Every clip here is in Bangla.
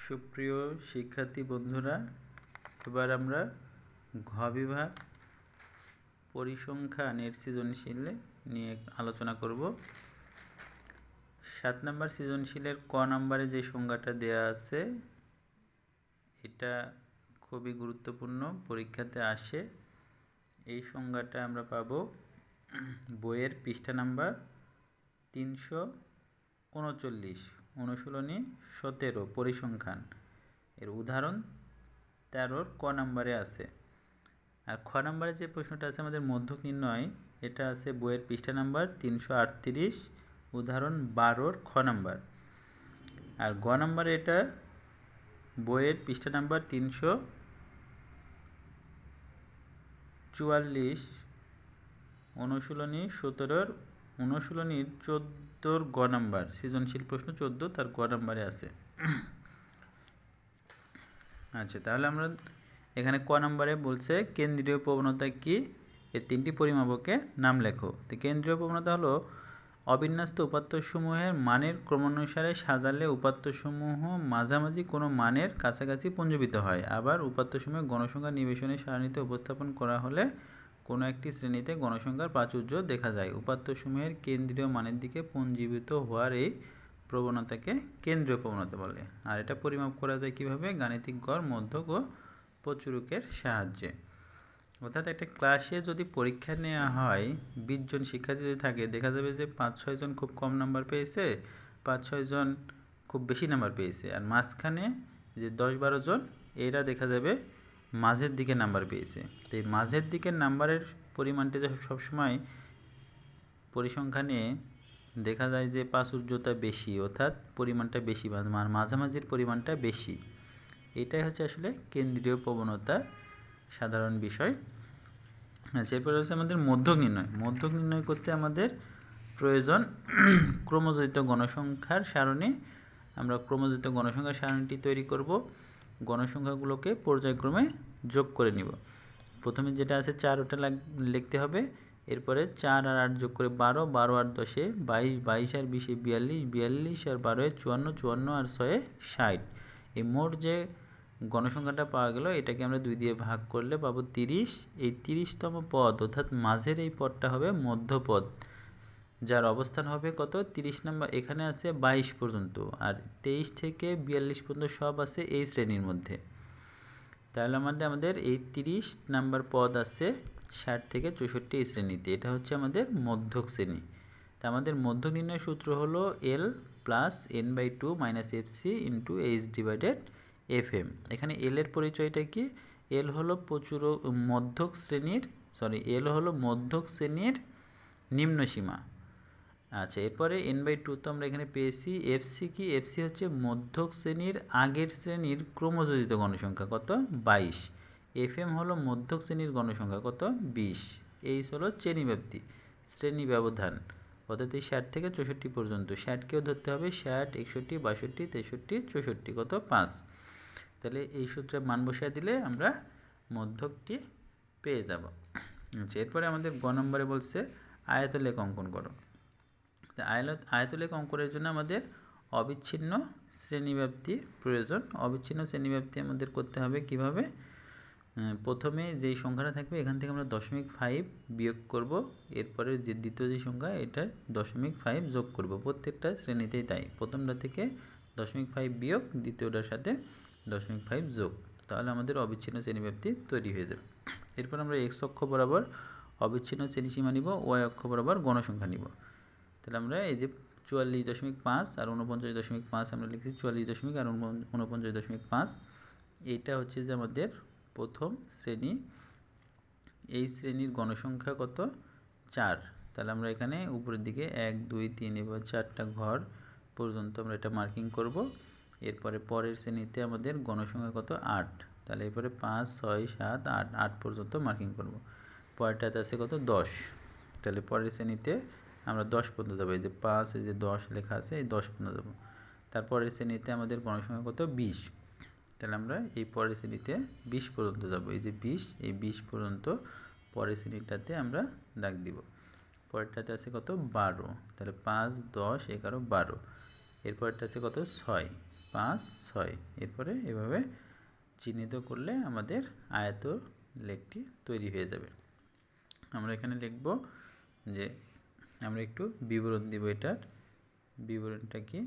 সুপ্রিয় শিক্ষার্থী বন্ধুরা, এবার আমরা ঘ বিভাগ পরিসংখ্যানের সৃজনশীল নিয়ে আলোচনা করব। 7 নম্বর সৃজনশীলের ক নম্বরে যে সংজ্ঞাটা দেয়া আছে এটা খুবই গুরুত্বপূর্ণ, পরীক্ষাতে আসে। এই সংজ্ঞাটা আমরা পাব বইয়ের পৃষ্ঠা নাম্বার 339, অনুশীলনী 17 পরিসংখ্যান এর উদাহরণ 13 ক নম্বরে আছে। আর খ নম্বরে যে প্রশ্নটা আছে আমাদের মধ্যক নির্ণয়, এটা আছে বইয়ের পৃষ্ঠা নাম্বার 338, উদাহরণ 12 খ নম্বর। আর গ নম্বরে এটা বইয়ের পৃষ্ঠা নাম্বার 344, অনুশীলনী 17 অনুশীলনীর 14 গ নম্বর, সৃজনশীল প্রশ্ন 14 তার গ নম্বরে আছে। আচ্ছা, তাহলে আমরা এখানে ক নম্বরে বলছে কেন্দ্রীয় প্রবণতা কি, এর তিনটি পরিমাপকের নাম লেখো। তো কেন্দ্রীয় প্রবণতা হলো অবিন্যস্ত উপাত্তসমূহের মানের ক্রমানুসারে সাজালে উপাত্তসমূহ মাঝামাঝি কোনো মানের কাছাকাছি পুঞ্জীভূত হয়। আবার উপাত্তসমূহের গণসংখ্যা নিবেশনের সারণীতে উপস্থাপন করা হলে কোনো একটি শ্রেণীতে গণসংখ্যার প্রাচুর্য দেখা যায়। উপাত্তসমূহের কেন্দ্রীয় মানের দিকে পুঞ্জীভূত হওয়ার এই প্রবণতাকে কেন্দ্রীয় প্রবণতা বলে। আর এটা পরিমাপ করা যায় কিভাবে? গাণিতিক গড়, মধ্যক ও প্রচুরকের সাহায্যে। অর্থাৎ একটা ক্লাসে যদি পরীক্ষা নেওয়া হয়, 20 জন শিক্ষার্থী যদি থাকে, দেখা যাবে যে 5-6 জন খুব কম নাম্বার পেয়েছে, 5-6 জন খুব বেশি নাম্বার পেয়েছে, আর মাঝখানে যে 10-12 জন এরা দেখা যাবে মাঝের দিকে নাম্বার পেয়েছে। তো এই মাঝের দিকের নাম্বারের পরিমাণটা যে সবসময় পরিসংখ্যানে দেখা যায় যে প্রাচুর্যতা বেশি, অর্থাৎ পরিমাণটা বেশি, মাঝামাঝির পরিমাণটা বেশি। এটাই হচ্ছে আসলে কেন্দ্রীয় প্রবণতা সাধারণ বিষয়। আচ্ছা, এরপর হচ্ছে আমাদের মধ্যক নির্ণয়। মধ্যক নির্ণয় করতে আমাদের প্রয়োজন ক্রমযোজিত গণসংখ্যার সারণী। আমরা ক্রমযোজিত গণসংখ্যার সারণীটি তৈরি করব। গণসংখ্যাগুলোকে পর্যায়ক্রমে যোগ করে নিব। প্রথমে যেটা আছে 4, ওটা লিখতে হবে। এরপরে 4 আর 8 যোগ করে 12, 12 আর 10 22, 22 আর 20 42, 42 আর 12 54, 54 আর 6 60। এই মোট যে গণসংখ্যাটা পাওয়া গেল, এটাকে আমরা 2 দিয়ে ভাগ করলে পাবো 30। এই 30তম পদ, অর্থাৎ মাঝের এই পদটা হবে মধ্যপদ, যার অবস্থান হবে কত? 30 নম্বর। এখানে আছে 22 পর্যন্ত, আর 23 থেকে 42 পর্যন্ত সব আছে এই শ্রেণীর মধ্যে। তাহলে আমাদের এই 30 নাম্বার পদ আছে 60 থেকে 64 এই শ্রেণীতে। এটা হচ্ছে আমাদের মধ্যক শ্রেণী। তা আমাদের মধ্যক নির্ণয়ের সূত্র হলো L plus n/2 minus fc into h/fm। এখানে L এর পরিচয়টা কি? L হলো মধ্যক শ্রেণীর নিম্ন সীমা। আচ্ছা, এরপরে n/2 তো আমরা এখানে পেয়েছি। fc কি? fc হচ্ছে মধ্যক শ্রেণীর আগের শ্রেণীর ক্রমযোজিত গণসংখ্যা, কত? 22। fm হলো মধ্যক শ্রেণীর গণসংখ্যা, কত? 20। এই হলো শ্রেণী ব্যবধান, অর্থাৎ এই 60 থেকে 64 পর্যন্ত। 60 কেও ধরতে হবে, 60, 61, 62, 63, 64, কত? 5। তাহলে এই সূত্রে মান বসিয়ে দিলে আমরা মধ্যকটি পেয়ে যাব। আচ্ছা, এরপরে আমাদের গ নম্বরে বলছে আয়তলেখ অঙ্কন করো। আয়তলেখ অঙ্কনের জন্য আমাদের অবিচ্ছিন্ন শ্রেণীব্যাপ্তি প্রয়োজন। অবিচ্ছিন্ন শ্রেণীব্যাপ্তি আমাদের করতে হবে কিভাবে? প্রথমে যেই সংখ্যাটা থাকবে এখান থেকে আমরা 0.5 বিয়োগ করব। এরপরে যে দ্বিতীয় যে সংখ্যা, এটা 0.5 যোগ করব। প্রত্যেকটা শ্রেণীতেই তাই, প্রথমটা থেকে 0.5 বিয়োগ, দ্বিতীয়টার সাথে 0.5 যোগ। তাহলে আমাদের অবিচ্ছিন্ন শ্রেণীব্যাপ্তি তৈরি হয়ে যাবে। এরপর আমরা x অক্ষ বরাবর অবিচ্ছিন্ন শ্রেণীসীমা নিব, y অক্ষ বরাবর গণসংখ্যা নিব। তাহলে আমরা এই যে 44.5 আর 49.5 আমরা লিখছি, 44 আর 49.5। এইটা হচ্ছে যে আমাদের প্রথম শ্রেণী। এই শ্রেণীর গণসংখ্যা কত? 4। তাহলে আমরা এখানে উপরের দিকে 1, 2, 3 এবং 4টা ঘর পর্যন্ত আমরা এটা মার্কিং করব। এরপরে পরের শ্রেণীতে আমাদের গণসংখ্যা কত? 8। তাহলে এরপরে 5, 6, 7, 8, 8 পর্যন্ত মার্কিং করব। পরেরটাতে আছে কত? 10। তাহলে পরের শ্রেণীতে আমরা 10 পর্যন্ত যাবো। এই যে 5, এই যে 10 লেখা আছে, এই 10 পর্যন্ত যাবো। তারপরের শ্রেণীতে আমাদের গণসংখ্যা কত? 20। তাহলে আমরা এই পরের শ্রেণীতে 20 পর্যন্ত যাব। এই যে 20, এই 20 পর্যন্ত পরের শ্রেণীটাতে আমরা দাগ দিব। পরেরটাতে আছে কত? 12। তাহলে 5, 10, 11, 12। এরপরটা আছে কত? 6। 5 6 এরপরে এভাবে চিহ্নিত করলে আমাদের আয়ত লেখটি তৈরি হয়ে যাবে। আমরা এখানে লিখব যে আমরা একটু বিবরণ দিব। এটার বিবরণটা কি,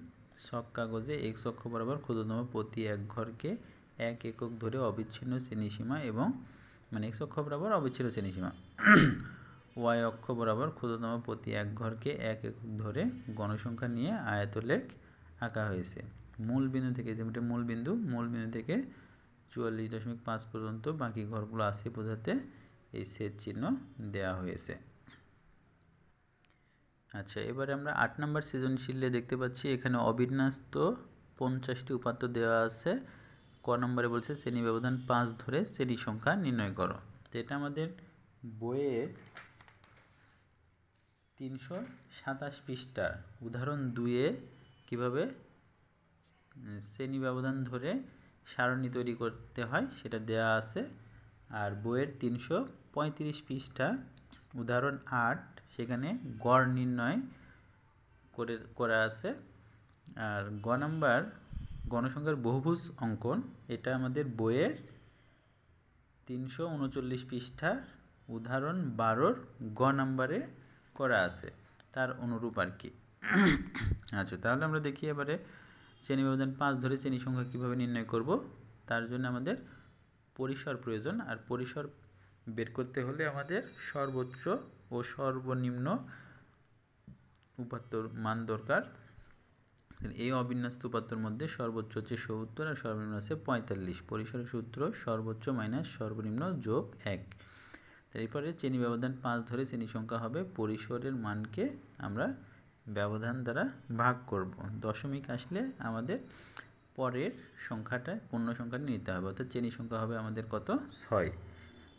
ছক কাগজে x অক্ষ বরাবর ক্ষুদ্রতম প্রতি এক ঘরকে 1 একক ধরে অবিচ্ছিন্ন শ্রেণীসীমা এবং মানে x অক্ষ বরাবর অবিচ্ছিন্ন শ্রেণীসীমা y অক্ষ বরাবর ক্ষুদ্রতম প্রতি এক ঘরকে 1 একক ধরে গণসংখ্যা নিয়ে আয়তলেখ আঁকা হয়েছে। মূল বিন্দু থেকে, যেটা মূল বিন্দু থেকে 44.5 পর্যন্ত বাকি ঘরগুলো আছে বোঝাতে এই ছেদ চিহ্ন দেওয়া হয়েছে। আচ্ছা, এবারে আমরা 8 নম্বর সৃজনশীলে দেখতে পাচ্ছি এখানে অবিন্যস্ত 50টি উপাত্ত দেওয়া আছে। ক নম্বরে বলছে শ্রেণী ব্যবধান 5 ধরে শ্রেণী সংখ্যা নির্ণয় করো। তো এটা আমাদের বইয়ের 327 পৃষ্ঠা উদাহরণ 2-এ কীভাবে শ্রেণী ব্যবধান ধরে সারণী তৈরি করতে হয় সেটা দেয়া আছে। আর বইয়ের 335 পৃষ্ঠা উদাহরণ 8 সেখানে গড় নির্ণয় করা আছে। আর গ নাম্বার গণসংখ্যার বহুভুজ অঙ্কন, এটা আমাদের বইয়ের 339 পৃষ্ঠার উদাহরণ 12-র গ নাম্বারে করা আছে, তার অনুরূপ আর কি। আচ্ছা, তাহলে আমরা দেখি এবারে শ্রেণী ব্যবধান 5 ধরে শ্রেণী সংখ্যা কীভাবে নির্ণয় করব। তার জন্য আমাদের পরিসর প্রয়োজন। আর পরিসর বের করতে হলে আমাদের সর্বোচ্চ ও সর্বনিম্ন উপাত্তর মান দরকার। এই অবিন্যস্ত উপাত্তর মধ্যে সর্বোচ্চ হচ্ছে 70 আর সর্বনিম্ন আছে 45। পরিসরের সূত্র সর্বোচ্চ মাইনাস সর্বনিম্ন যোগ 1। এরপরে শ্রেণী ব্যবধান 5 ধরে শ্রেণী সংখ্যা হবে পরিসরের মানকে আমরা ব্যবধান দ্বারা ভাগ করব। দশমিক আসলে আমাদের পরের সংখ্যাটা পূর্ণ সংখ্যাটা নিতে হবে, অর্থাৎ শ্রেণী সংখ্যা হবে আমাদের কত, 6।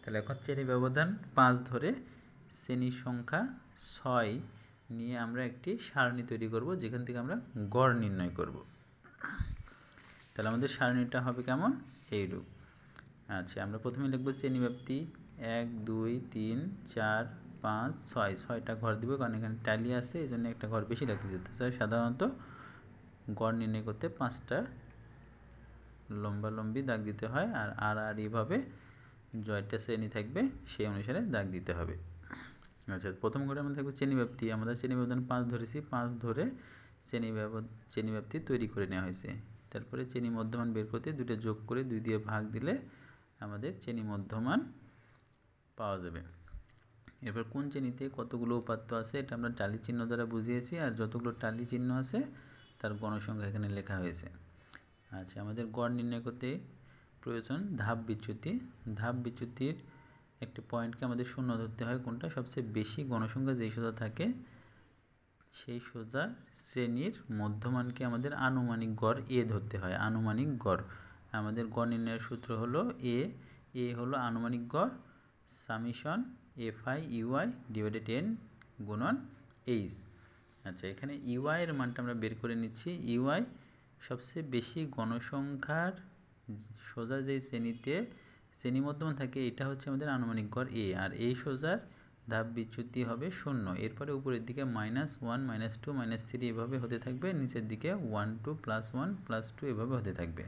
তাহলে এখন শ্রেণী ব্যবধান 5 ধরে শ্রেণী সংখ্যা 6 নিয়ে আমরা একটি সারণী তৈরি করব, যেখান থেকে আমরা গড় নির্ণয় করব। তাহলে আমাদের সারণীটা হবে কেমন, এইরূপ। আচ্ছা, আমরা প্রথমে লিখব শ্রেণীব্যাপ্তি 1 2 3 4 5 6, 6টা ঘর দিব, কারণ এখানে ট্যালি আছে এই জন্য একটা ঘর বেশি রাখতে যেতে চাই। সাধারণত গড় নির্ণয় করতে 5টা লম্বালম্বি দাগ দিতে হয়, আর এইভাবে জয়টা শ্রেণী থাকবে সেই অনুসারে দাগ দিতে হবে। আচ্ছা, প্রথম ঘরে আমরা থাকবে শ্রেণীব্যাপ্তি। আমরা শ্রেণী ব্যবধান 5 ধরেছি, 5 ধরে শ্রেণীব্যাপ্তি তৈরি করে নেওয়া হয়েছে। তারপরে শ্রেণী মধ্যমান বের করতে 2টা যোগ করে 2 দিয়ে ভাগ দিলে আমাদের শ্রেণী মধ্যমান পাওয়া যাবে। এরপর কোন শ্রেণীতে কতগুলো উপাত্ত আছে এটা আমরা টালি চিহ্ন দ্বারা বুঝিয়েছি, আর যতগুলো টালি চিহ্ন আছে তার গণসংখ্যা এখানে লেখা হয়েছে। আচ্ছা, আমাদের গড় নির্ণয় করতে প্রয়োজন ধাপ বিচ্যুতি। ধাপ বিচ্যুতির একটি পয়েন্টকে আমাদের শূন্য ধরতে হয়। কোনটা সবচেয়ে বেশি গণসংখ্যা যেই সোজা থাকে সেই সোজা শ্রেণীর মধ্যমানকে আমাদের আনুমানিক গড় এ ধরতে হয়। আনুমানিক গড় আমাদের গড় নির্ণয়ের সূত্র হলো এ হলো আনুমানিক গড় summation fi uy divided n গুণন h। আচ্ছা, এখানে ইউআই এর মানটা আমরা বের করে নিচ্ছি। ইউআই সবচেয়ে বেশি গণসংখ্যার সোজা যেই শ্রেণী মধ্যমান থাকে এটা হচ্ছে আমাদের আনুমানিক গড় এ, আর এই সোজার ধাপ বিচ্যুতি হবে 0। এরপরে উপরের দিকে -1 -2 -3 এভাবে হতে থাকবে, নিচের দিকে 1 2 +1 +2 এভাবে হতে থাকবে।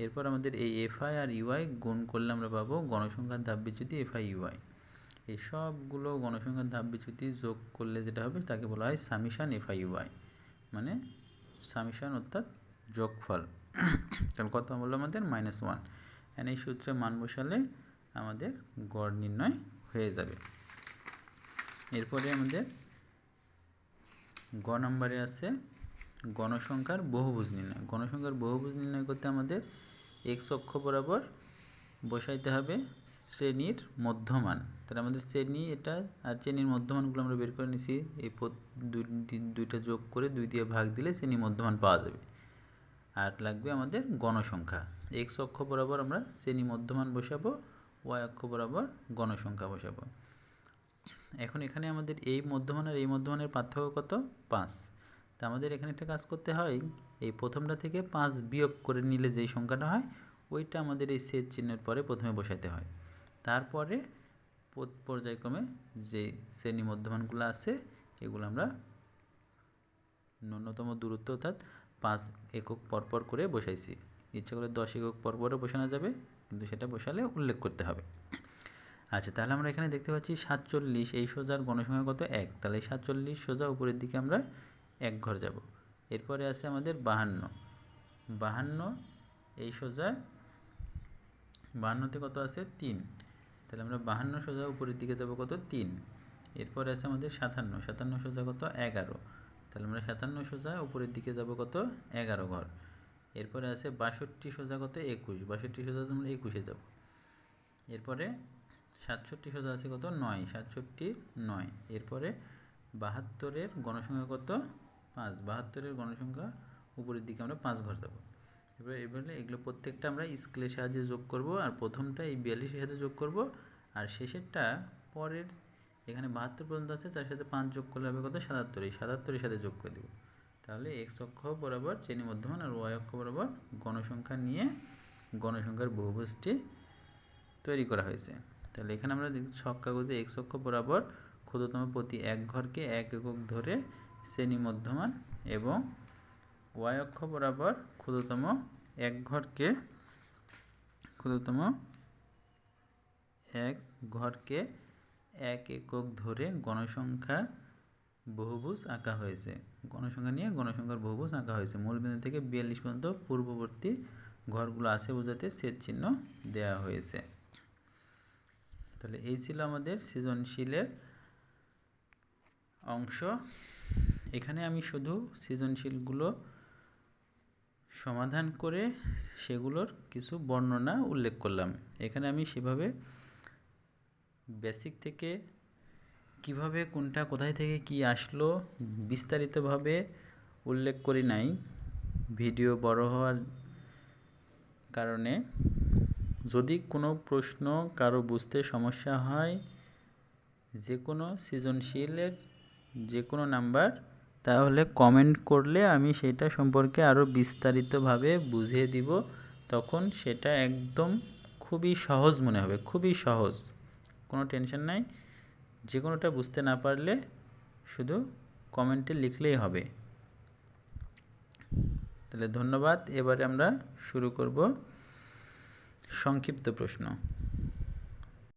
এরপর আমাদের এই এফআই আর ইউআই গুণ করলে আমরা পাবো গণসংখ্যার ধাপ বিচ্যুতি এফআই ইউআই। এই সবগুলো গণসংখ্যার ধাপ বিচ্যুতি যোগ করলে যেটা হবে তাকে বলা হয় সামেশন এফআই ইউআই, মানে সামেশন অর্থাৎ যোগফল। তাহলে কত বললো আমাদের -1। এই সূত্রে মান বসালে আমাদের গড় নির্ণয় হয়ে যাবে। এরপরে আমাদের গ নম্বরে আছে গণসংখ্যার বহুভুজ নির্ণয়। গণসংখ্যার বহুভুজ নির্ণয় করতে আমাদের এক্স অক্ষ বরাবর বসাইতে হবে শ্রেণীর মধ্যমান। তাহলে আমাদের শ্রেণী এটা আর শ্রেণীর মধ্যমানগুলো আমরা বের করে নিছি। এই দুইটা যোগ করে 2 দিয়ে ভাগ দিলে শ্রেণী মধ্যমান পাওয়া যাবে। আর লাগবে আমাদের গণসংখ্যা। এক্স অক্ষ বরাবর আমরা শ্রেণী মধ্যমান বসাবো, ওয়াই অক্ষ বরাবর গণসংখ্যা বসাবো। এখন এখানে আমাদের এই মধ্যমান আর এই মধ্যমানের পার্থক্য কত, 5। তা আমাদের এখানে একটা কাজ করতে হয়, এই প্রথমটা থেকে 5 বিয়োগ করে নিলে যেই সংখ্যাটা হয় ওইটা আমাদের এই ছেদ চিহ্নের পরে প্রথমে বসাতে হয়। তারপরে পর্যায়ক্রমে যে শ্রেণী মধ্যমানগুলো আছে এগুলো আমরা ন্যূনতম দূরত্ব অর্থাৎ 5 একক পরপর করে বসাইছি। ইচ্ছা করলে 10 একক পরপরও বসানো যাবে, কিন্তু সেটা বসালে উল্লেখ করতে হবে। আচ্ছা, তাহলে আমরা এখানে দেখতে পাচ্ছি 47 এই সোজার গণসংখ্যা কত? 1। তাহলে 47 সোজা উপরের দিকে আমরা 1 ঘর যাব। এরপরে আছে আমাদের 52 এই সোজা 52তে কত আছে? 3। তাহলে আমরা 52 সোজা উপরের দিকে যাব কত? 3। এরপরে আছে আমাদের 57 সোজা কত? 11। তাহলে আমরা 57 সোজা উপরের দিকে যাব কত? 11 ঘর। এরপরে আছে 62 সোজা কত? 21। 62 সোজা তোমরা 21-এ যাব। এরপরে 67 সোজা আছে কত? 9। 67 9। এরপরে 72-এর গণসংখ্যা কত? 5। 72-এর গণসংখ্যা উপরের দিকে আমরা 5 ঘর যাব। এবারে এগুলো প্রত্যেকটা আমরা স্কেলের সাহায্যে যোগ করব, আর প্রথমটা এই 42-এর সাথে যোগ করব, আর শেষেরটা পরের এখানে 72 পর্যন্ত আছে, তার সাথে 5 যোগ করলে হবে কত? 77। এই 77-এর সাথে যোগ করে দেব। তাহলে এক্স অক্ষ বরাবর শ্রেণী মধ্যমান আর ওয়াই অক্ষ বরাবর গণসংখ্যা নিয়ে গণসংখ্যার বহুভুজটি তৈরি করা হয়েছে। তাহলে এখানে আমরা দেখছি ছক কাগজে এক্স অক্ষ বরাবর ক্ষুদ্রতম প্রতি এক ঘরকে 1 একক ধরে শ্রেণী মধ্যমান, এবং ওয়াই অক্ষ বরাবর ক্ষুদ্রতম এক ঘরকে 1 একক ধরে গণসংখ্যা বহুভুজ আঁকা হয়েছে। গণসংখ্যা নিয়ে গণসংখ্যার বহুভুজ আঁকা হয়েছে। মূলবিন্দু থেকে 42 পর্যন্ত পূর্ববর্তী ঘরগুলো আছে বোঝাতে ছেদ চিহ্ন দেওয়া হয়েছে। তাহলে এই ছিল আমাদের সৃজনশীলের অংশ। এখানে আমি শুধু সৃজনশীলগুলো সমাধান করে সেগুলোর কিছু বর্ণনা উল্লেখ করলাম। এখানে আমি সেভাবে বেসিক থেকে কিভাবে কোনটা কোথায় থেকে কি আসলো বিস্তারিতভাবে উল্লেখ করি নাই, ভিডিও বড় হওয়ার কারণে। যদি কোনো প্রশ্ন কারো বুঝতে সমস্যা হয়, যে কোনো সৃজনশীলের যে কোনো নাম্বার, তাহলে কমেন্ট করলে আমি সেটা সম্পর্কে আরও বিস্তারিতভাবে বুঝিয়ে দিব। তখন সেটা একদম খুবই সহজ মনে হবে, খুবই সহজ, কোনো টেনশন নাই। যে কোনোটা বুঝতে না পারলে শুধু কমেন্টে লিখলেই হবে। তাহলে ধন্যবাদ। এবারে আমরা শুরু করব সংক্ষিপ্ত প্রশ্ন।